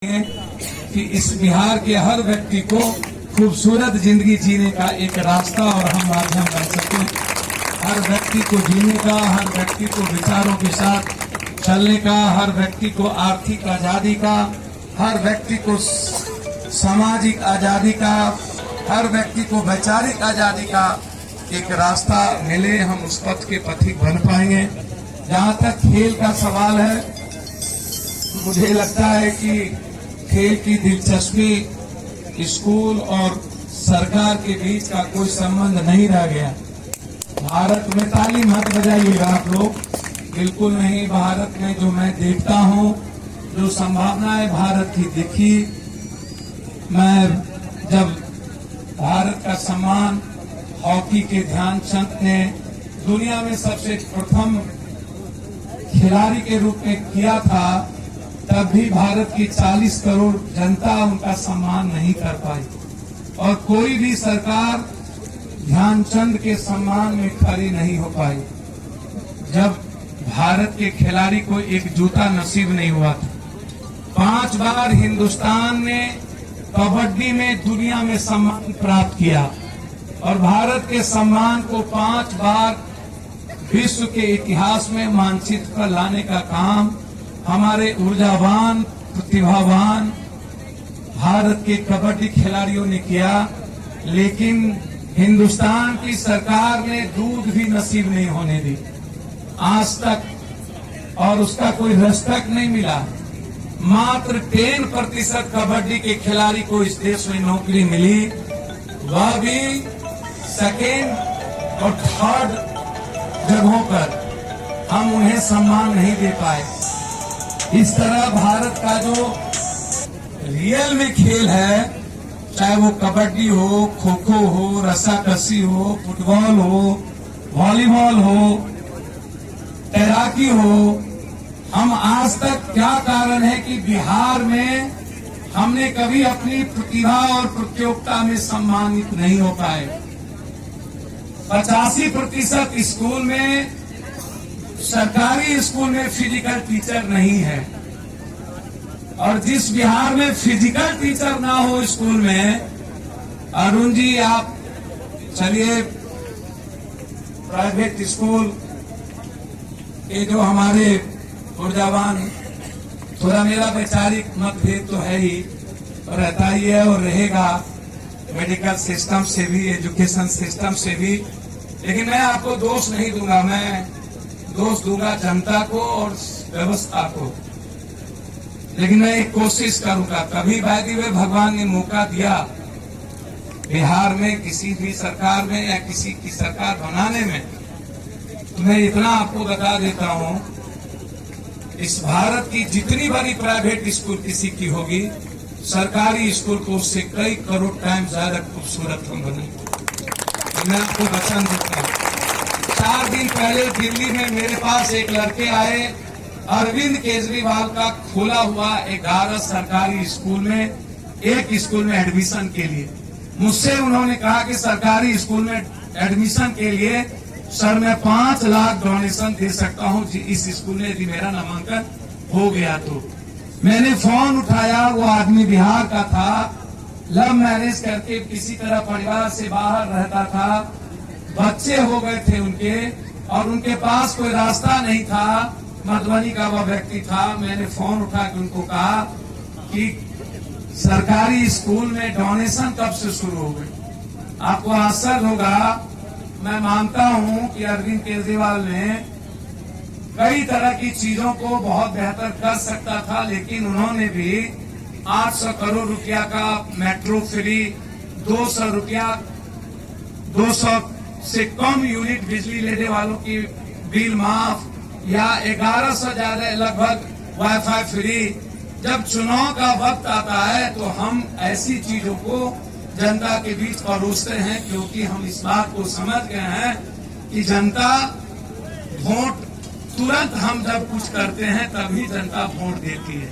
कि इस बिहार के हर व्यक्ति को खूबसूरत जिंदगी जीने का एक रास्ता और हम माध्यम बन सके। हर व्यक्ति को जीने का, हर व्यक्ति को विचारों के साथ चलने का, हर व्यक्ति को आर्थिक आजादी का, हर व्यक्ति को सामाजिक आजादी का, हर व्यक्ति को वैचारिक आजादी का एक रास्ता मिले, हम उस पथ के पथिक बन पाएंगे। जहाँ तक खेल का सवाल है, मुझे लगता है कि खेल की दिलचस्पी स्कूल और सरकार के बीच का कोई संबंध नहीं रह गया। भारत में ताली मत बजाइएगा आप लोग, बिल्कुल नहीं। भारत में जो मैं देखता हूँ, जो संभावनाएं भारत की दिखी, मैं जब भारत का सम्मान हॉकी के ध्यानचंद ने दुनिया में सबसे प्रथम खिलाड़ी के रूप में किया था, तब भी भारत की 40 करोड़ जनता उनका सम्मान नहीं कर पाई और कोई भी सरकार ध्यानचंद के सम्मान में खड़ी नहीं हो पाई। जब भारत के खिलाड़ी को एक जूता नसीब नहीं हुआ था। 5 बार हिंदुस्तान ने कबड्डी में दुनिया में सम्मान प्राप्त किया और भारत के सम्मान को 5 बार विश्व के इतिहास में मानचित्र पर लाने का काम हमारे ऊर्जावान, प्रतिभावान भारत के कबड्डी खिलाड़ियों ने किया। लेकिन हिंदुस्तान की सरकार ने दूध भी नसीब नहीं होने दी आज तक, और उसका कोई दस्तक नहीं मिला। मात्र 10% कबड्डी के खिलाड़ी को इस देश में नौकरी मिली, वह भी सेकेंड और थर्ड जगहों पर। हम उन्हें सम्मान नहीं दे पाए। इस तरह भारत का जो रियल में खेल है, चाहे वो कबड्डी हो, खो खो हो, रस्साकसी हो, फुटबॉल हो, वॉलीबॉल हो, तैराकी हो, हम आज तक क्या कारण है कि बिहार में हमने कभी अपनी प्रतिभा और प्रतियोगिता में सम्मानित नहीं हो पाए। 85% स्कूल में, सरकारी स्कूल में फिजिकल टीचर नहीं है, और जिस बिहार में फिजिकल टीचर ना हो स्कूल में, अरुण जी आप चलिए प्राइवेट स्कूल के जो हमारे ऊर्जावान, थोड़ा मेरा वैचारिक मतभेद तो है ही, रहता ही है और रहेगा, मेडिकल सिस्टम से भी, एजुकेशन सिस्टम से भी, लेकिन मैं आपको दोष नहीं दूंगा, मैं दोष दूंगा जनता को और व्यवस्था को। लेकिन मैं एक कोशिश करूंगा, कभी वायदी में भगवान ने मौका दिया बिहार में किसी भी सरकार में या किसी की सरकार बनाने में, तो मैं इतना आपको बता देता हूं, इस भारत की जितनी बड़ी प्राइवेट स्कूल किसी की होगी, सरकारी स्कूल को उससे कई करोड़ टाइम ज्यादा खूबसूरत हम बने। मैं आपको वचन देता हूँ। 4 दिन पहले दिल्ली में मेरे पास एक लड़के आए, अरविंद केजरीवाल का खोला हुआ 11 सरकारी स्कूल में, एक स्कूल में एडमिशन के लिए। मुझसे उन्होंने कहा कि सरकारी स्कूल में एडमिशन के लिए सर मैं 5 लाख डोनेशन दे सकता हूं इस स्कूल में यदि मेरा नामांकन हो गया तो। मैंने फोन उठाया, वो आदमी बिहार का था, लव मैरिज करके किसी तरह परिवार से बाहर रहता था, बच्चे हो गए थे उनके, और उनके पास कोई रास्ता नहीं था। मधुबनी का वह व्यक्ति था। मैंने फोन उठा के उनको कहा कि सरकारी स्कूल में डोनेशन कब से शुरू हो गई। आपको आश्चर्य होगा, मैं मानता हूं कि अरविंद केजरीवाल ने कई तरह की चीजों को बहुत बेहतर कर सकता था, लेकिन उन्होंने भी 800 करोड़ रुपया का मेट्रो फ्री, 200 रुपया, 200 से कम यूनिट बिजली लेने वालों की बिल माफ, या 1100 ज्यादा लगभग वाईफाई फ्री। जब चुनाव का वक्त आता है तो हम ऐसी चीजों को जनता के बीच परोसते हैं, क्योंकि हम इस बात को समझ गए हैं कि जनता वोट तुरंत, हम जब कुछ करते हैं तभी जनता वोट देती है।